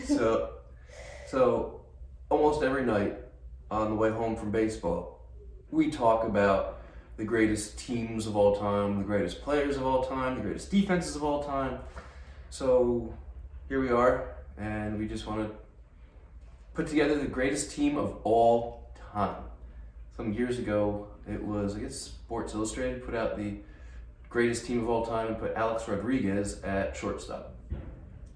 So almost every night on the way home from baseball, we talk about the greatest teams of all time, the greatest players of all time, the greatest defenses of all time. So here we are, and we just want to put together the greatest team of all time. Some years ago, it was, I guess, Sports Illustrated put out the greatest team of all time and put Alex Rodriguez at shortstop.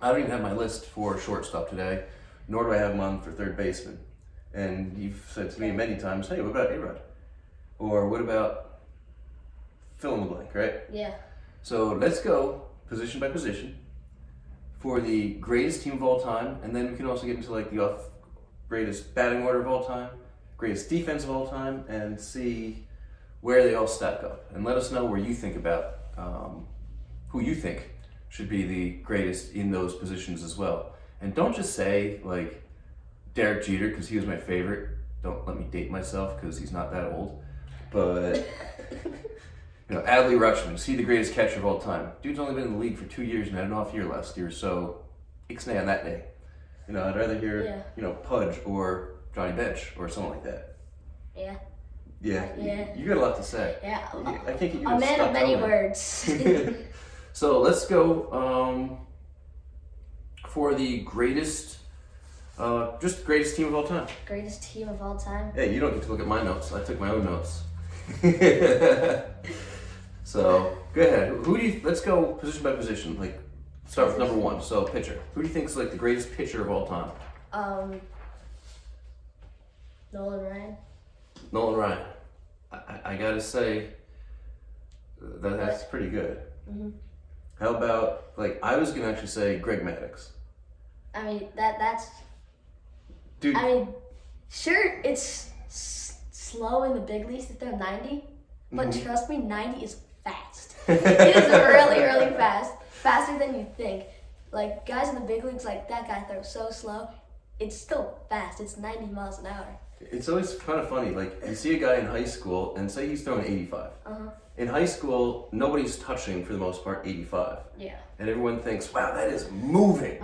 I don't even have my list for shortstop today, nor do I have mine for third baseman. And you've said to me many times, hey, what about A-Rod? Or what about fill in the blank, right? Yeah. So let's go position by position for the greatest team of all time, and then we can also get into like the greatest batting order of all time, greatest defense of all time, and see where they all stack up. And let us know where you think about who you think should be the greatest in those positions as well. And don't just say like Derek Jeter because he was my favorite. Don't let me date myself because he's not that old. But Adley Rutschman, is he the greatest catcher of all time? Dude's only been in the league for 2 years and had an off year last year, so ixnay on that day. I'd rather hear Pudge or Johnny Bench or someone like that. Yeah. Yeah. You got a lot to say. Yeah. I can't get you to a man stop of many telling me. words. So let's go for the greatest, just greatest team of all time. Greatest team of all time. Hey, you don't get to look at my notes. I took my own notes. So go ahead. Let's go position by position. Like start with number one. So pitcher. Who do you think is like the greatest pitcher of all time? Nolan Ryan. Nolan Ryan. I gotta say that's pretty good. Mm-hmm. How about I was gonna actually say Greg Maddux. I mean that's. Dude. I mean, sure it's slow in the big leagues to throw 90, but trust me, 90 is fast. It is really, really fast. Faster than you think. Like, guys in the big leagues, like, that guy throws so slow. It's still fast. It's 90 miles an hour. It's always kind of funny. Like, you see a guy in high school, and say he's throwing 85. In high school, nobody's touching, for the most part, 85. Yeah. And everyone thinks, wow, that is moving.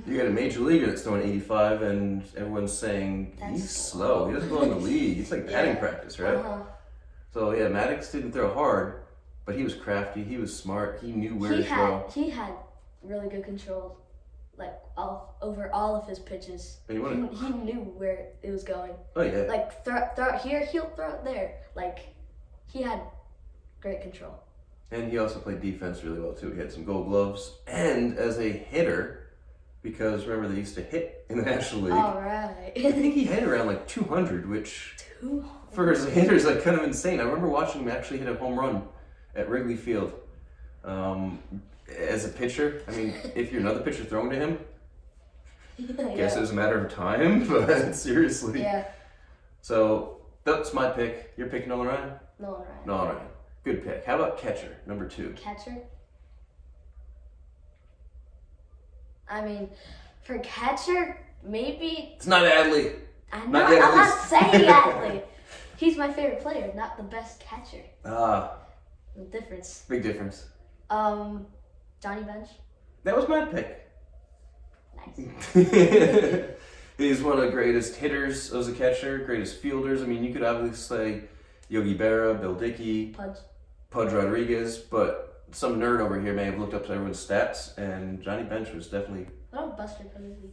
You got a major leaguer that's throwing 85, and everyone's saying, he's slow. He doesn't belong in the league. It's like batting practice, right? So, yeah, Maddux didn't throw hard, but he was crafty. He was smart. He knew where to throw. He had really good control, like, over all of his pitches. He knew where it was going. Oh, yeah. Like, throw it here, he'll throw it there. Like, he had great control. And he also played defense really well, too. He had some gold gloves. And as a hitter, because remember, they used to hit in the National League. All right. I think he hit around like 200, which for as a hitter is like kind of insane. I remember watching him actually hit a home run at Wrigley Field. As a pitcher, I mean, if you're another pitcher throwing to him, guess it was a matter of time, but seriously. Yeah. So that's my pick. You're picking Nolan Ryan? Nolan Ryan. Nolan Ryan. Good pick. How about catcher, number 2? Catcher? I mean, for catcher, maybe... It's not Adley. I'm not saying Adley. He's my favorite player, not the best catcher. The difference. Big difference. Johnny Bench. That was my pick. Nice. He's one of the greatest hitters as a catcher, greatest fielders. I mean, you could obviously say Yogi Berra, Bill Dickey, Pudge Rodriguez, but some nerd over here may have looked up everyone's stats, and Johnny Bench was definitely... What about Buster Posey?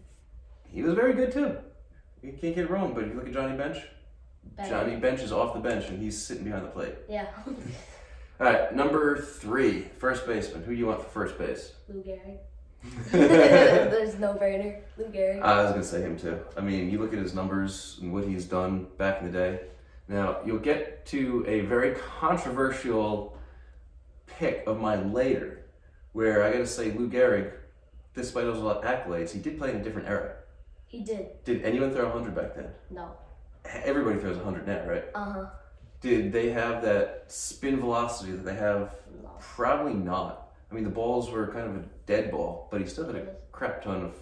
He was very good, too. You can't get it wrong, but if you look at Johnny Bench, Johnny Bench is off the bench, and he's sitting behind the plate. Yeah. All right, number 3, first baseman. Who do you want for first base? Lou Gehrig. There's no brainer. Lou Gehrig. I was going to say him, too. I mean, you look at his numbers and what he's done back in the day. Now, you'll get to a very controversial pick of mine later, where I got to say Lou Gehrig, despite those accolades, he did play in a different era. He did. Did anyone throw 100 back then? No. Everybody throws 100 now, right? Uh-huh. Did they have that spin velocity that they have? No. Probably not. I mean, the balls were kind of a dead ball, but he still had a crap ton of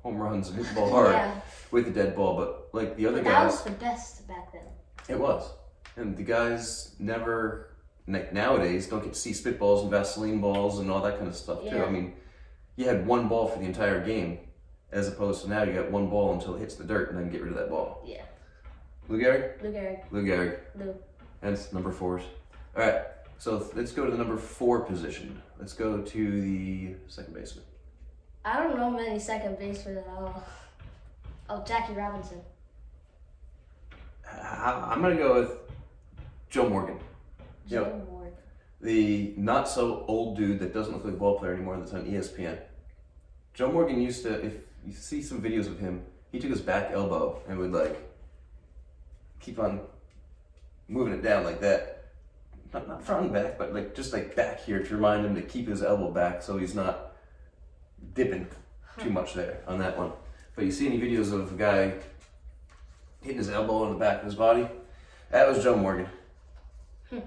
home runs and hit the ball hard with the dead ball. But like the other guys... That was the best back then. It was. And the guys never, nowadays, don't get to see spitballs and Vaseline balls and all that kind of stuff, too. Yeah. I mean, you had one ball for the entire game. as opposed to now you got one ball until it hits the dirt and then get rid of that ball. Yeah. Lou Gehrig? Lou Gehrig. Lou Gehrig. Lou. Hence number 4s. All right, so let's go to the number 4 position. Let's go to the second baseman. I don't know many second basemen at all. Oh, Jackie Robinson. I'm gonna go with Joe Morgan. Joe Morgan. The not so old dude that doesn't look like a ball player anymore that's on ESPN. Joe Morgan used to, if you see some videos of him, he took his back elbow and would like keep on moving it down like that. Not front and back, but like just like back here to remind him to keep his elbow back so he's not dipping too much there on that one. But you see any videos of a guy hitting his elbow on the back of his body? That was Joe Morgan.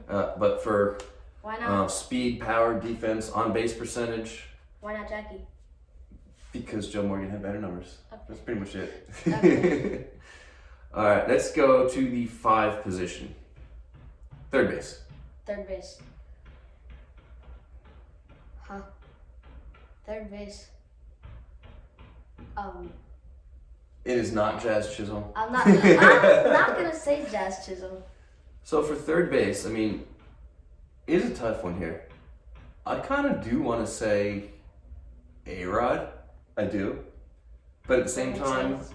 But for Why not? speed, power, defense, on base percentage, Why not Jackie? because Joe Morgan had better numbers. Okay. That's pretty much it. Okay. All right, let's go to the 5 position. Third base. Third base. Huh? Third base. It is not Jazz Chisholm. I'm not gonna say Jazz Chisholm. So for third base, I mean, it is a tough one here. I kind of do want to say A-Rod. I do. But at the same Makes time, sense.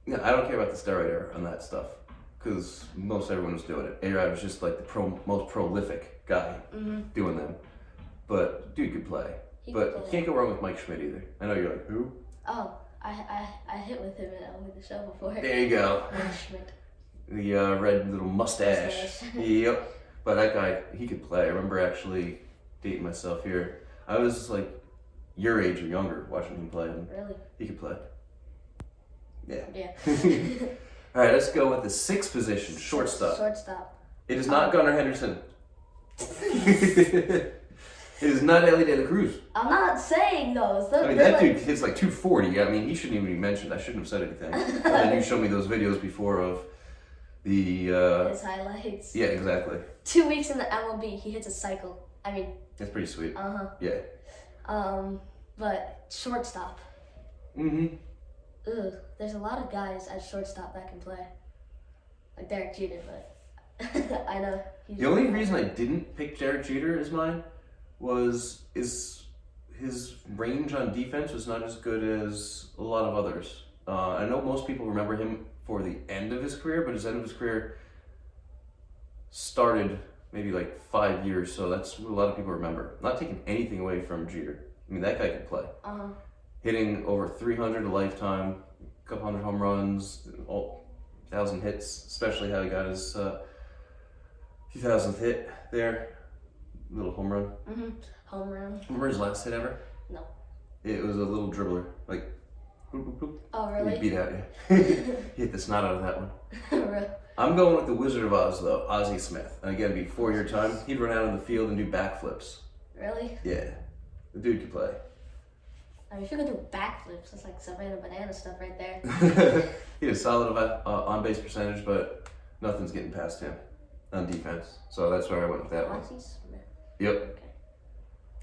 yeah, I don't care about the steroid era on that stuff because most everyone was doing it. A-Rod was just like the most prolific guy doing them. But dude could play. He But could you play. can't go wrong with Mike Schmidt either. I know you're like, who? Oh, I hit with him with the show before. There you go. Mike Schmidt. The red little mustache. Yep. But that guy, he could play. I remember actually dating myself here. I was like your age or younger watching him play. And Really? he could play. Yeah. Yeah. All right, let's go with the 6th position, shortstop. Shortstop. It is not Gunnar Henderson. It is not Ellie De La Cruz. I'm not saying those. I mean, They're that like, dude hits like 240. I mean, he shouldn't even be mentioned. I shouldn't have said anything. And then you showed me those videos before of the. his highlights. Yeah, exactly. 2 weeks in the MLB, he hits a cycle. I mean, That's pretty sweet. uh-huh. Yeah. But shortstop. Mm-hmm. Ugh, there's a lot of guys at shortstop that can play. Like Derek Jeter, but I know he's... The only reason I didn't pick Derek Jeter as mine is his range on defense was not as good as a lot of others. I know most people remember him for the end of his career, but his end of his career started maybe like 5 years, so that's what a lot of people remember. Not taking anything away from Jeter. I mean, that guy could play. Uh-huh. Hitting over 300 a lifetime, a couple hundred home runs, 1,000 hits, especially how he got his 2,000th hit there. Little home run. Mm-hmm. Home run. Remember his last hit ever? No. It was a little dribbler. Like, boop, boop, boop. Oh, He really? beat out you. He hit the snot out of that one. Really? I'm going with the Wizard of Oz, though, Ozzie Smith. And again, before your time, he'd run out on the field and do backflips. Really? Yeah. The dude could play. I mean, if you could do backflips, that's like Savannah Banana stuff right there. He had a solid on-base percentage, but nothing's getting past him on defense. So that's where I went with that one. Ozzie Smith. Yep. Okay.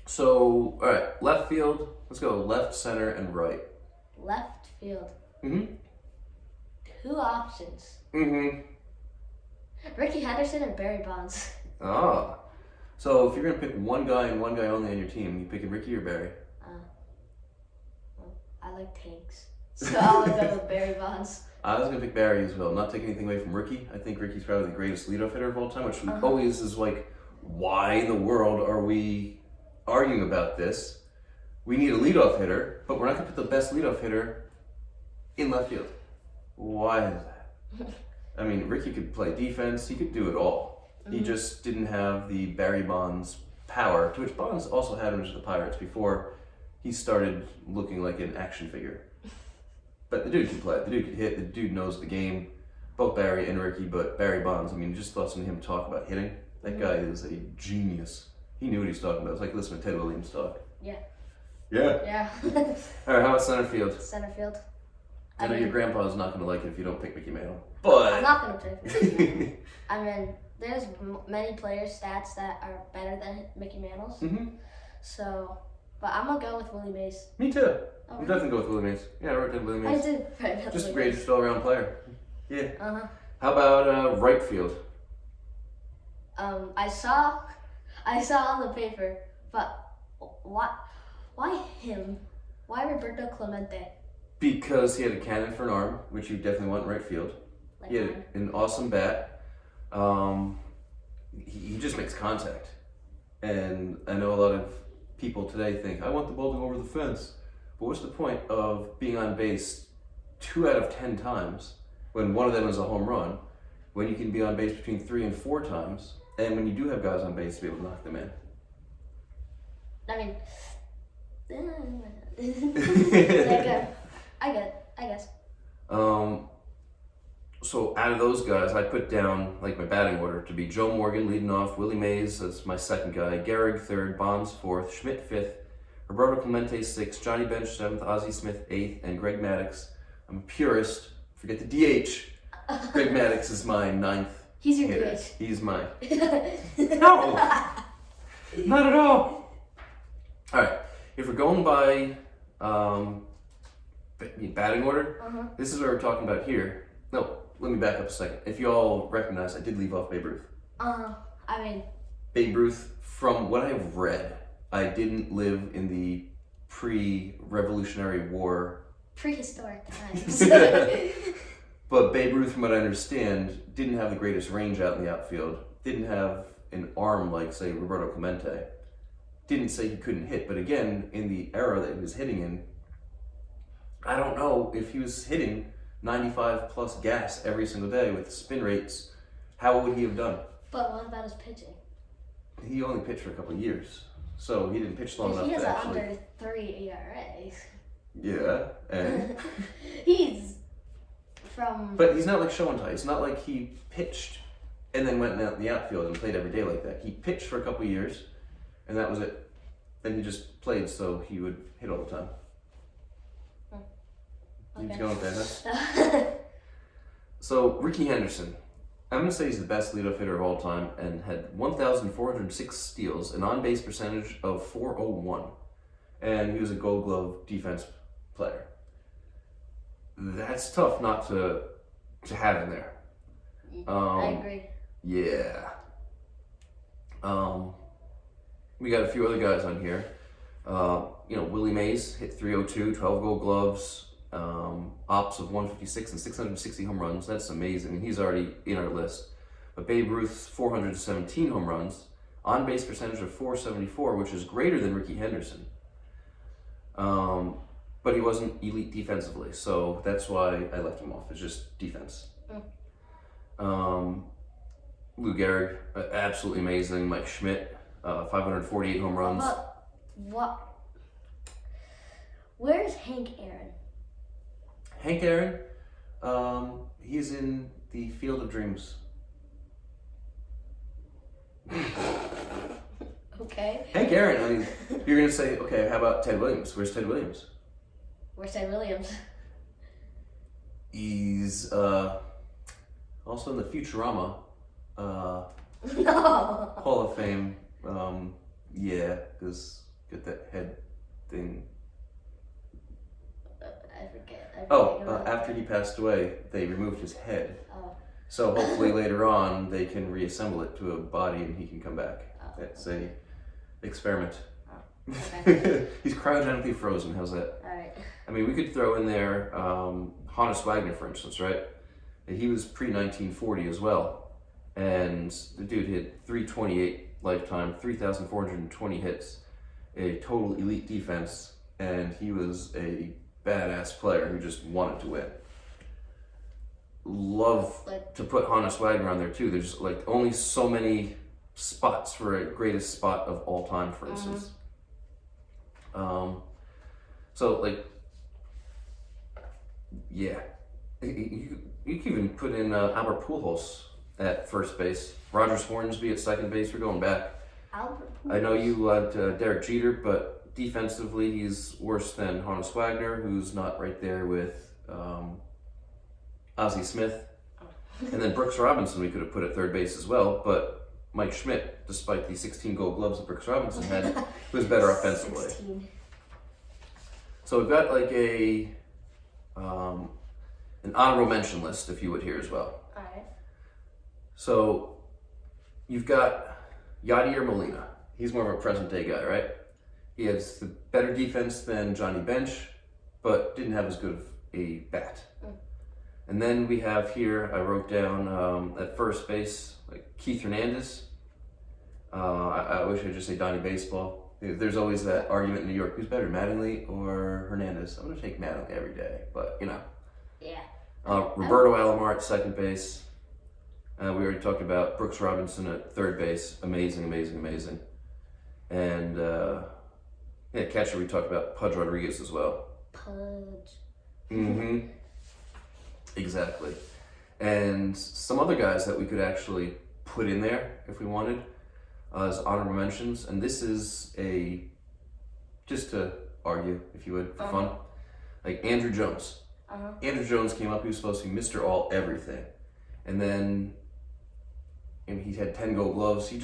So, all right, left field. Let's go left, center, and right. Left field. Mm-hmm. 2 options. Mm-hmm. Ricky Henderson and Barry Bonds. Ah. So if you're going to pick one guy and one guy only on your team, you picking Ricky or Barry? Well, I like tanks. So I'll go with Barry Bonds. I was going to pick Barry as well. Not taking anything away from Ricky. I think Ricky's probably the greatest leadoff hitter of all time, which always is like, why in the world are we arguing about this? We need a leadoff hitter, but we're not going to put the best leadoff hitter in left field. Why is that? I mean, Ricky could play defense. He could do it all. He just didn't have the Barry Bonds power, to which Bonds also had him to the Pirates before he started looking like an action figure. But the dude can play. The dude can hit. The dude knows the game. Both Barry and Ricky, but Barry Bonds, I mean, just listening to him talk about hitting, that guy is a genius. He knew what he was talking about. It's like listening to Ted Williams talk. Yeah. Yeah. Yeah. All right, how about center field? Center field. I know mean, your grandpa's not going to like it if you don't pick Mickey Mantle. I'm But not going to pick. I mean, there's many players' stats that are better than Mickey Mantle's. Mhm. So, but I'm gonna go with Willie Mays. Me too. Oh, I'm definitely go with Willie Mays. Yeah, I wrote down Willie I Mays. did write down Just a Willie greatest all-around player. Yeah. Uh-huh. How about right field? I saw on the paper, but why him? Why Roberto Clemente? Because he had a cannon for an arm, which you definitely want in right field. Like He had mine. an awesome bat. He just makes contact. And I know a lot of people today think, I want the ball to go over the fence. But what's the point of being on base 2 out of 10 times when one of them is a home run, when you can be on base between 3 and 4 times, and when you do have guys on base to be able to knock them in? I mean, I guess. So out of those guys, I put down like my batting order to be Joe Morgan leading off, Willie Mays as my second guy, Gehrig third, Bonds fourth, Schmidt fifth, Roberto Clemente sixth, Johnny Bench seventh, Ozzie Smith eighth, and Greg Maddux. I'm a purist. Forget the DH. Greg Maddux is my ninth. He's your hitter. DH. He's mine. No, not at all. All right. If we're going by batting order, this is what we're talking about here. No, let me back up a second. If you all recognize, I did leave off Babe Ruth. I mean, Babe Ruth, from what I've read, I didn't live in the pre-Revolutionary War. prehistoric times. But Babe Ruth, from what I understand, didn't have the greatest range out in the outfield. Didn't have an arm like, say, Roberto Clemente. Didn't say he couldn't hit, but again, in the era that he was hitting in, I don't know if he was hitting 95 plus gas every single day with spin rates. How would he have done? But what about his pitching? He only pitched for a couple of years, so he didn't pitch long enough He has to an actually. under 3 ERA. Yeah, and He's from. but he's not like Shohei. It's not like he pitched and then went out in the outfield and played every day like that. He pitched for a couple of years, and that was it. Then he just played, so he would hit all the time. Okay. He's going with that, huh? So Ricky Henderson, I'm gonna say he's the best leadoff hitter of all time, and had 1,406 steals, an on-base percentage of .401, and he was a Gold Glove defense player. That's tough not to have in there. I agree. Yeah. We got a few other guys on here. Willie Mays hit 302, 12 Gold Gloves, ops of 156 and 660 home runs. That's amazing. I mean, he's already in our list. But Babe Ruth's 417 home runs, on-base percentage of .474, which is greater than Ricky Henderson. But he wasn't elite defensively, so that's why I left him off. It's just defense. Lou Gehrig, absolutely amazing. Mike Schmidt, 548 home runs. What? Where's Hank Aaron? Hank Aaron, he's in the Field of Dreams. Okay. Hank Aaron, I mean, you're going to say, okay, how about Ted Williams? Where's Ted Williams? Where's Ted Williams? He's also in the Futurama No. Hall of Fame. Yeah, because get that head thing. I forget. After he passed away, they removed his head. Oh. So hopefully later on they can reassemble it to a body and he can come back. Oh. That's a experiment. Okay. He's cryogenically frozen. How's that? All right. I mean, we could throw in there Hannes Wagner, for instance, right? He was pre-1940 as well. And the dude hit 328 lifetime, 3,420 hits, a total elite defense, and he was a badass player who just wanted to win. Love to put Hannes Wagner on there too. There's like only so many spots for a greatest spot of all time, for instance. So like, yeah, you can even put in Albert Pujols at first base, Rogers Hornsby at second base. We're going back. Albert I know you loved Derek Jeter, but defensively he's worse than Hannes Wagner, who's not right there with Ozzie Smith. And then Brooks Robinson we could have put at third base as well, but Mike Schmidt, despite the 16 gold gloves that Brooks Robinson had, was better offensively. 16. So we've got like an honorable mention list, if you would, here as well. All right. So you've got Yadier Molina. He's more of a present day guy, right? He has the better defense than Johnny Bench, but didn't have as good of a bat. And then we have here, I wrote down at first base, like Keith Hernandez. I wish I'd just say Donnie Baseball. There's always that argument in New York, who's better, Mattingly or Hernandez? I'm going to take Mattingly every day, but you know. Yeah. Roberto Alomar at second base. We already talked about Brooks Robinson at third base. Amazing. And catcher, we talked about Pudge Rodriguez as well. Pudge. Mm-hmm. Exactly. And some other guys that we could actually put in there if we wanted as honorable mentions. And this is just to argue, if you would, for fun. Like Andrew Jones. Andrew Jones came up, he was supposed to be Mr. All Everything. And then he had 10 gold gloves. He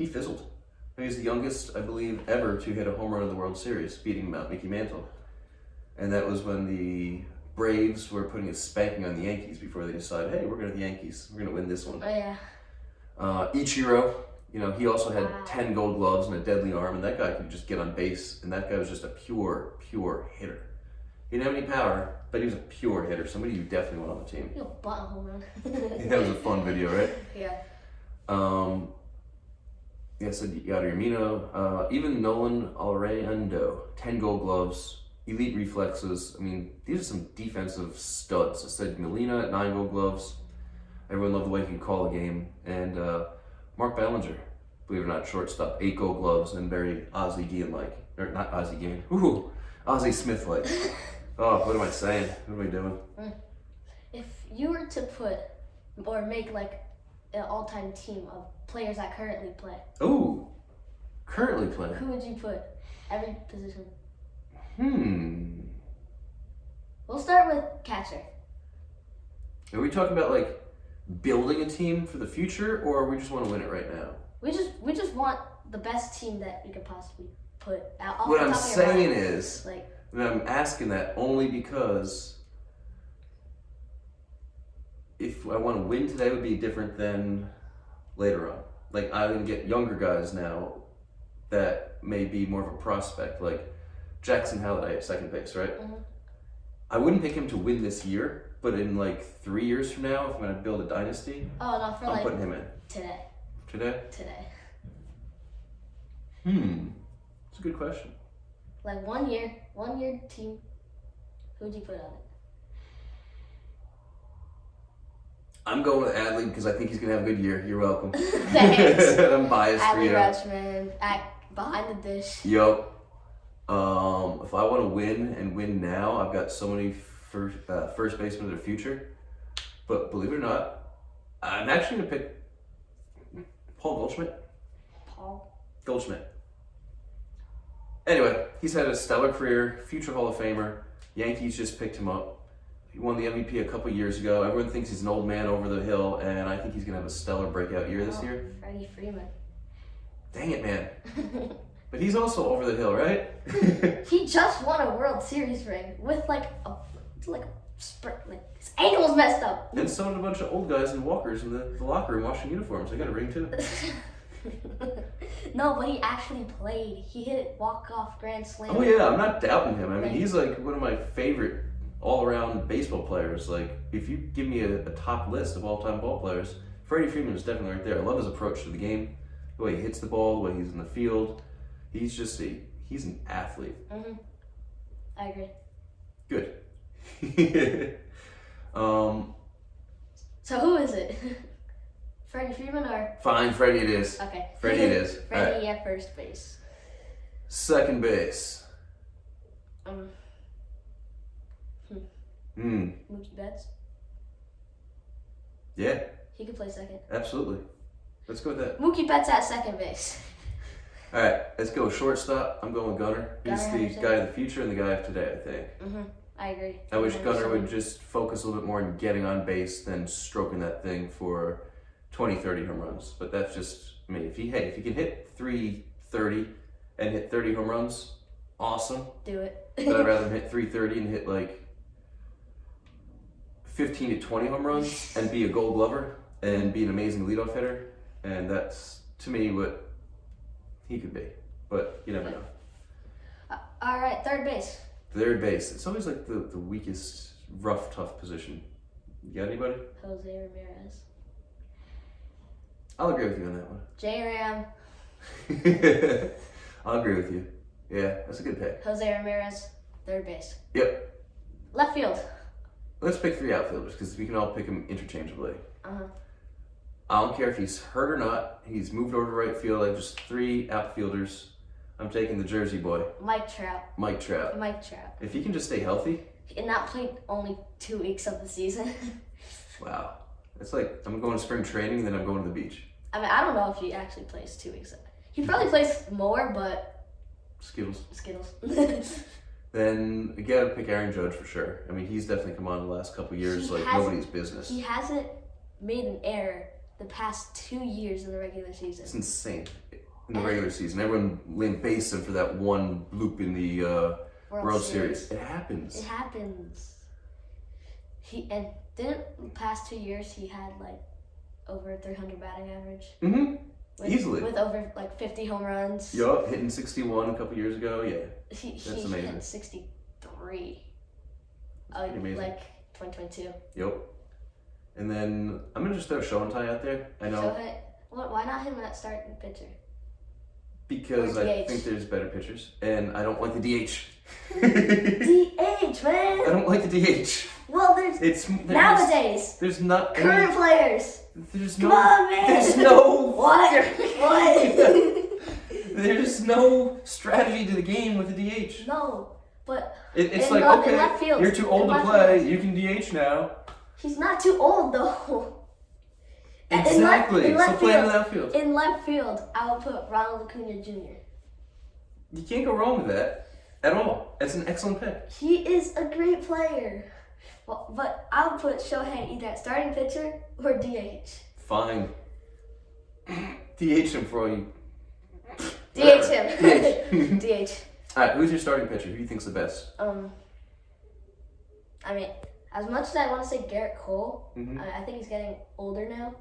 fizzled. He was the youngest, I believe, ever to hit a home run in the World Series, beating Mickey Mantle. And that was when the Braves were putting a spanking on the Yankees before they decided, hey, we're going to the Yankees. We're going to win this one. Oh, yeah. Ichiro, he also had 10 gold gloves and a deadly arm, and that guy could just get on base, and that guy was just a pure hitter. He didn't have any power, but he was a pure hitter. Somebody you definitely want on the team. He'll butt a home run. That was a fun video, right? Yeah. I said Yadier Molina, even Nolan Arenado, 10 gold gloves, elite reflexes. I mean, these are some defensive studs. I said Molina at 9 gold gloves. Everyone loved the way he could call a game. And Mark Ballinger, believe it or not, shortstop, 8 gold gloves and very Ozzie Guillen-like. Or not Ozzie Guillen, Ozzie Smith-like. Oh, what am I saying? What am I doing? If you were to put or make like an all-time team of players that currently play. Ooh, currently play. Who would you put? Every position. We'll start with catcher. Are we talking about like building a team for the future, or we just want to win it right now? We just want the best team that we could possibly put out. What I'm saying is, like, and I'm asking that only because if I want to win today, it would be different than later on. Like, I'm going to get younger guys now that may be more of a prospect, like Jackson Halliday at second base, right? I wouldn't pick him to win this year, but in like 3 years from now, if I'm going to build a dynasty, I'm putting him in. Today. Today? Today. It's a good question. Like 1 year team, who'd you put on it? I'm going with Adley because I think he's going to have a good year. You're welcome. Thanks. I'm biased for you. Adley Rutschman, behind the dish. Yup. If I want to win and win now, I've got so many first basemen of the future. But believe it or not, I'm actually going to pick Paul Goldschmidt. Goldschmidt. Anyway, he's had a stellar career, future Hall of Famer. Yankees just picked him up. He won the MVP a couple years ago. Everyone thinks he's an old man over the hill, and I think he's going to have a stellar breakout year this year. Freddie Freeman. Dang it, man. But he's also over the hill, right? He just won a World Series ring with like his ankle was messed up. And so did a bunch of old guys in walkers in the locker room washing uniforms. I got a ring too. No, but he actually played. He hit walk-off grand slam. Oh yeah, I'm not doubting him. I mean, he's like one of my favorite all-around baseball players. Like, if you give me a top list of all-time ball players, Freddie Freeman is definitely right there. I love his approach to the game, the way he hits the ball, the way he's in the field. He's just he's an athlete. I agree. Good. So who is it? Freddie Freeman or? Fine, Freddie it is. Okay. Freddie it is. Freddie at first base. Second base. Mookie Betts. Yeah. He could play second. Absolutely. Let's go with that. Mookie Betts at second base. All right, let's go shortstop. I'm going with Gunnar. He's Gunnar the Henderson. guy of the future and the guy of today, I think. I agree. I wish Gunnar would just focus a little bit more on getting on base than stroking that thing for 20, 30 home runs. But that's just, I mean, if he can hit 330 and hit 30 home runs, awesome. Do it. But I'd rather him hit 330 and hit like 15 to 20 home runs and be a Gold Glover and be an amazing leadoff hitter. And that's, to me, what he could be. But you never know. All right, third base. Third base. It's always like the weakest, rough, tough position. You got anybody? Jose Ramirez. I'll agree with you on that one. J-Ram. I'll agree with you. Yeah, that's a good pick. Jose Ramirez, third base. Yep. Left field. Let's pick 3 outfielders because we can all pick them interchangeably. Uh-huh. I don't care if he's hurt or not. He's moved over to right field. I have just 3 outfielders. I'm taking the Jersey boy. Mike Trout. Mike Trout. Mike Trout. If he can just stay healthy. And not played only 2 weeks of the season. Wow. It's like I'm going to spring training, then I'm going to the beach. I mean, I don't know if he actually plays 2 weeks. He probably plays more, but... Skittles. Then you gotta pick Aaron Judge for sure. I mean, he's definitely come on the last couple years like nobody's business. He hasn't made an error the past 2 years in the regular season. It's insane. In the regular season, everyone lambasts him for that one bloop in the World Series. It happens. It happens. And didn't the past 2 years he had like over 300 batting average? Mm-hmm. Easily. With over like 50 home runs. Yup, hitting 61 a couple years ago. Yeah, that's amazing. Hit 63. Amazing. Like 2022. Yep. And then I'm gonna just throw Shohei out there. I know. Shohei, why not him at starting pitcher? Because I think there's better pitchers, and I don't like the DH. DH, man. I don't like the DH. Well, there's nowadays. There's not current players. There's no. Come on, man. There's no what? There's no strategy to the game with the DH. No, but it's like okay, you're too old to play. You can DH now. He's not too old though. Exactly. So play in the left field. In left field, I would put Ronald Acuna Jr. You can't go wrong with that at all. It's an excellent pick. He is a great player. Well, but I would put Shohei either at starting pitcher or DH. Fine. DH him for all you. DH him. DH. Alright, who's your starting pitcher? Who do you think's the best? I mean, as much as I want to say Garrett Cole, I think he's getting older now.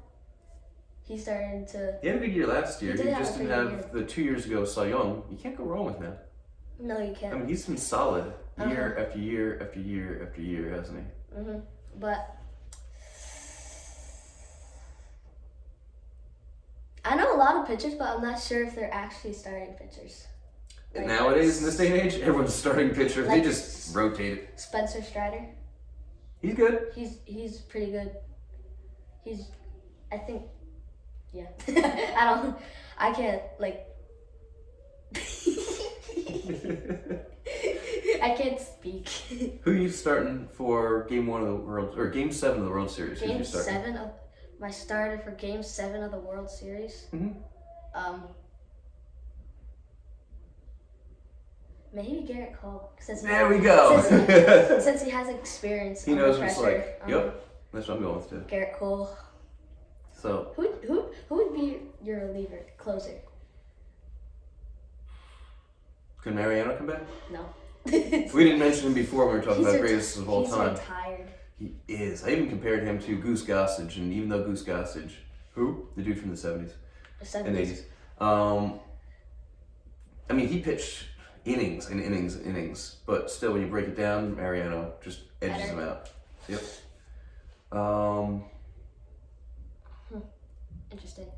He's starting to... He had a good year last year. He just didn't have the 2 years ago Cy Young. You can't go wrong with him. No, you can't. I mean, he's been solid year after year after year after year, hasn't he? Mm-hmm. But I know a lot of pitchers, but I'm not sure if they're actually starting pitchers. Like, nowadays, in this day and age, everyone's starting pitcher. Like, they just rotate it. Spencer Strider. He's good. He's pretty good. I think, yeah. I can't, like, I can't speak. Who are you starting for Game 1 of the World, or Game 7 of the World Series? Game 7 of my starter for Game 7 of the World Series. Mm-hmm. Maybe Garrett Cole. There we go. Since he has experience. He knows what it's like. Yep, that's what I'm going with too. Garrett Cole. So who would be your reliever, closer? Can Mariano come back? No. We didn't mention him before when we were talking about greatest of all time. He's retired. He is. I even compared him to Goose Gossage, and even though Goose Gossage, who? The dude from the 70s. And 80s. I mean, he pitched innings and innings and innings, but still, when you break it down, Mariano just edges him out. Yep. Interesting.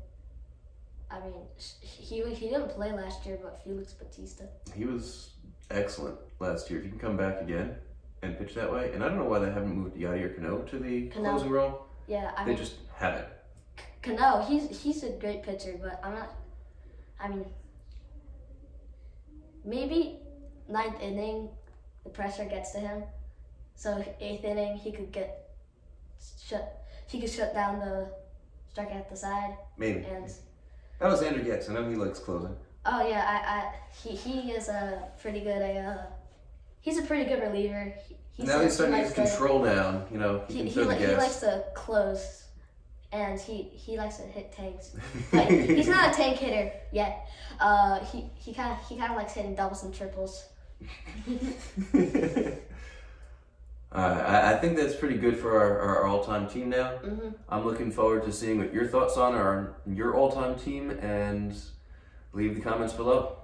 I mean, he didn't play last year, but Felix Bautista. He was excellent last year. If he can come back again and pitch that way, and I don't know why they haven't moved Yadi or Cano to the closing role. Yeah, they just haven't. Cano, he's a great pitcher, but I'm not. I mean, maybe 9th inning, the pressure gets to him. So 8th inning, he could shut down the strike at the side. Maybe. And that was Andrew Getz. I know he likes closing. Oh yeah, he is a pretty good. He's a pretty good reliever. Now he's starting to get his control down. You know, he likes to close and he likes to hit tanks. Like, he's not a tank hitter yet. He kind of likes hitting doubles and triples. I think that's pretty good for our all-time team now. Mm-hmm. I'm looking forward to seeing what your thoughts on your all-time team, and leave the comments below.